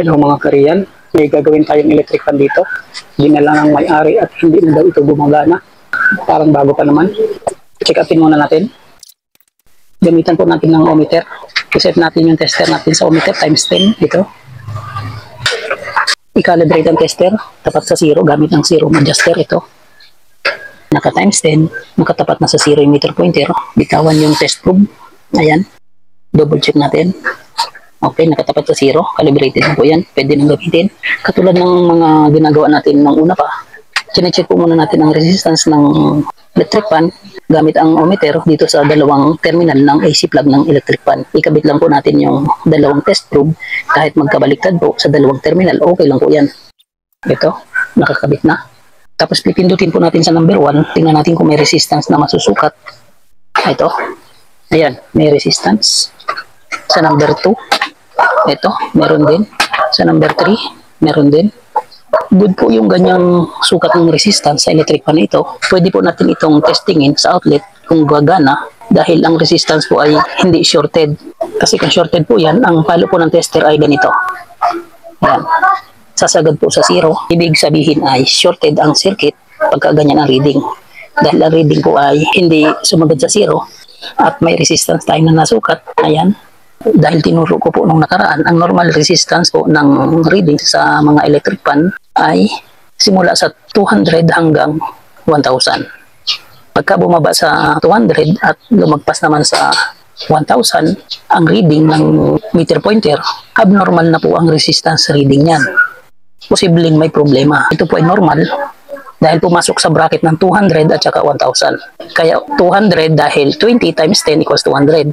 Hello mga Korean, may gagawin tayong electric fan dito. Dinala ng may-ari at hindi na daw ito gumagana. Parang bago pa naman. Check upin muna natin. Gamitan po natin ng ohmmeter. I-set natin yung tester natin sa ohmmeter times 10 dito. I-calibrate ang tester tapat sa 0 gamit ng 0 adjuster ito. Naka times 10, nakatapat na sa 0 yung meter pointer. Bitawan yung test probe. Ayan. Double check natin. Okay, nakatapat sa 0. Calibrated na po yan. Pwede nang gamitin. Katulad ng mga ginagawa natin nung una pa. Chinecheck po muna natin ang resistance ng electric fan gamit ang ohmmeter dito sa dalawang terminal ng AC plug ng electric fan. Ikabit lang po natin yung dalawang test probe kahit magkabaliktad po sa dalawang terminal. Okay lang po yan. Ito, nakakabit na. Tapos pipindutin po natin sa number 1. Tingnan natin kung may resistance na masusukat. Ito. Ayan, may resistance. Sa number 2. Ito, meron din. Sa number 3, meron din. Good po yung ganyang sukat ng resistance sa electric fan ito. Pwede po natin itong testingin sa outlet kung gagana dahil ang resistance po ay hindi shorted. Kasi kung shorted po yan, ang palo po ng tester ay ganito. Yan. Sasagad po sa 0. Ibig sabihin ay shorted ang circuit pagka ganyan ang reading. Dahil ang reading po ay hindi sumagad sa 0 at may resistance tayo na nasukat. Ayan. Dahil tinuro ko po nung nakaraan, ang normal resistance po ng reading sa mga electric fan ay simula sa 200 hanggang 1,000. Pagka bumaba sa 200 at lumagpas naman sa 1,000, ang reading ng meter pointer, abnormal na po ang resistance reading niyan. Posibleng may problema. Ito po ay normal dahil pumasok sa bracket ng 200 at saka 1,000. Kaya 200 dahil 20 times 10 equals 200.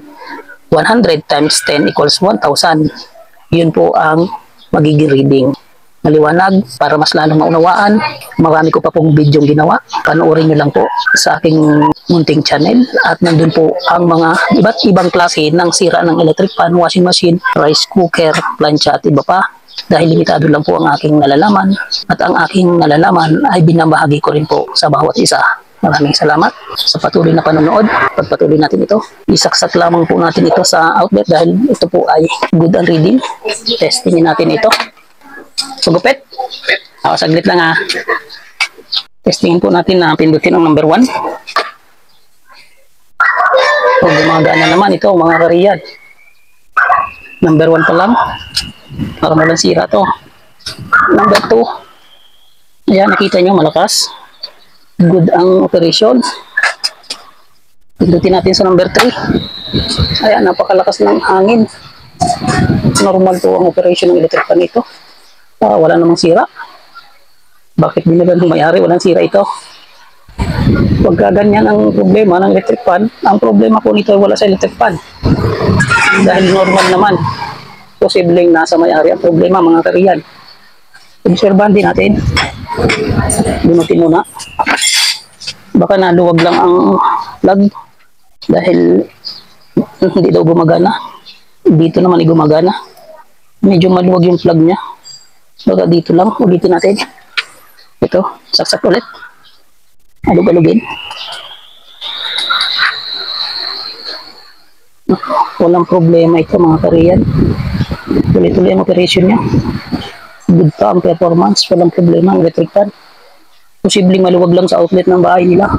100 times 10 equals 1,000. Yun po ang magiging reading. Maliwanag, para mas lalong maunawaan, marami ko pa pong video ginawa. Panoorin nyo lang po sa aking munting channel. At nandun po ang mga iba't ibang klase ng sira ng electric fan, washing machine, rice cooker, plancha at iba pa. Dahil limitado lang po ang aking nalalaman. At ang aking nalalaman ay binabahagi ko rin po sa bawat isa. Maraming salamat sa patuloy na panonood. Pagpatuloy natin ito. Isaksak lamang po natin ito sa outlet dahil ito po ay good ang reading. Testingin natin ito. Sugupit. Saglit lang ha. Testingin po natin na pindutin ang number 1. So, gumagana naman ito mga Korean. Number 1 pa lang. Para walang sira to. Number 2. Ayan, nakita nyo malakas. Good ang operation. Pindutin natin sa number 3. Ayan, napakalakas ng hangin. Normal po ang operation ng electric fan ito. Wala namang sira. Bakit binila ng may-ari? Walang sira ito. Pagka ganyan ang problema ng electric fan, ang problema po nito ay wala sa electric fan. Dahil normal naman. Posibleng nasa may-ari ang problema mga Korean. Obserbahan din natin. Bunutin muna. Baka naluwag lang ang plug dahil hindi daw gumagana. Dito naman ay gumagana. Medyo maluwag yung plug niya. Baka dito lang. Ulitin natin. Ito. Saksak ulit. Alug-alugin. Walang problema ito mga Korean. Tuloy-tuloy ang operation niya. Good pa ang performance. Walang problema ang electric fan. Posibleng maluwag lang sa outlet ng bahay nila.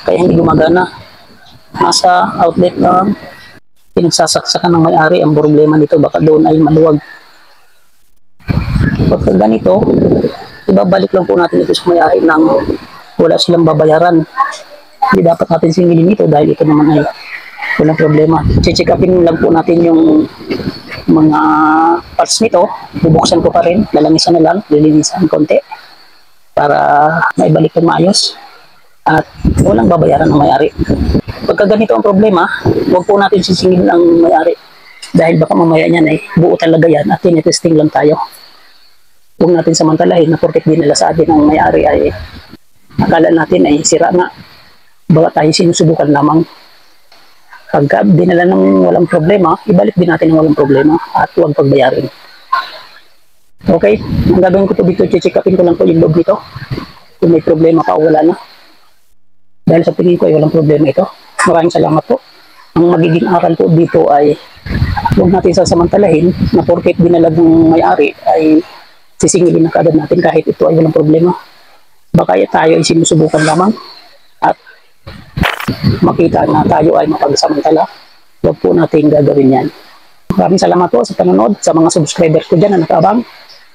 Kaya hindi gumagana. Nasa outlet na pinagsasaksakan ng may-ari ang problema nito. Baka doon ay maluwag. Pagka ganito, ibabalik lang po natin ito sa may-ari nang wala silang babayaran. Hindi dapat natin singilin ito dahil ito naman ay walang problema. Check upin lang po natin yung mga parts nito. Bubuksan ko pa rin. Lalamisan na lang. Lilinisan konti para maibalik ng maayos at walang babayaran ng may-ari. Pagka ganito ang problema, huwag po natin sisingilin ang may-ari dahil baka mamaya niyan ay buo talaga yan at tinitesting lang tayo. Huwag natin samantalahin na porket dinala sa atin ang may-ari ay akala natin ay sira nga. Baka tayo sinusubukan lamang. Pagka dinala ng walang problema, ibalik din natin ng walang problema at huwag pagbayarin. Okay, ang gagawin ko ito dito, check upin ko lang po yung loob nito. Kung may problema pa o wala na. Dahil sa tingin ko ay walang problema ito. Maraming salamat po. Ang magiging aral po dito ay Huwag natin sasamantalahin na porket binalag ng may-ari ay sisingilin na kaagad natin kahit ito ay walang problema. Baka tayo ay sinusubukan lamang at makita na tayo ay mapagsamantala. Huwag po natin gagawin yan. Maraming salamat po sa panonood, sa mga subscribers ko dyan na nakaabang.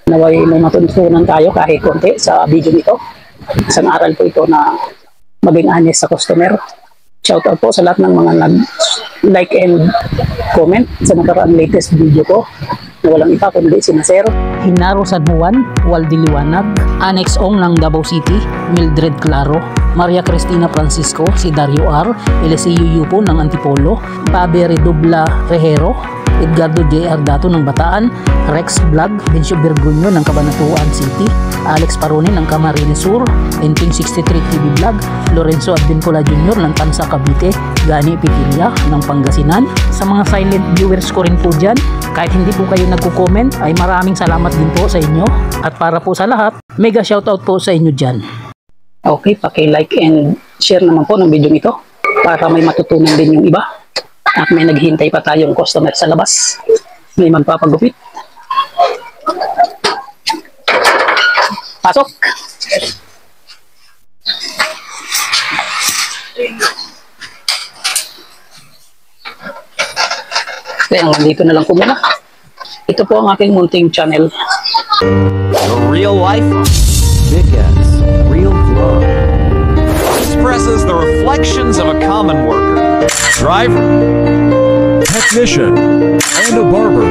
Naway may matutunan tayo kahit konti sa video nito. Isang aral po ito na maging honest sa customer. Shoutout po sa lahat ng mga nag-like and comment sa nakaraang latest video ko na walang iba kundi sina Sir Hinaro San Juan, Waldiliwanag, Annex Ong ng Davao City, Mildred Claro, Maria Cristina Francisco, si Dario R, Eliseo Yupo ng Antipolo, Pabe Redobla Rejero, Edgardo J.R. Dato ng Bataan, Rex Vlog, Bencio Bergonyo ng Cabanatuan City, Alex Parone ng Camarines Sur, Enting 63 TV Vlog, Lorenzo Advincola Jr. ng Tansa Cavite, Gani Pitilla ng Pangasinan. Sa mga silent viewers ko rin po dyan, kahit hindi po kayo nagko-comment, ay maraming salamat din po sa inyo. At para po sa lahat, mega shoutout po sa inyo dyan. Okay, paki-like and share naman po ng video ito para may matutunan din yung iba. At may naghihintay pa tayong customer sa labas. May magpapagupit. Pasok! Kaya nandito na lang po muna. Ito po ang aking munting channel. The real life Dickens Real Vlog expresses the reflections of a common worker, driver, technician, and a barber.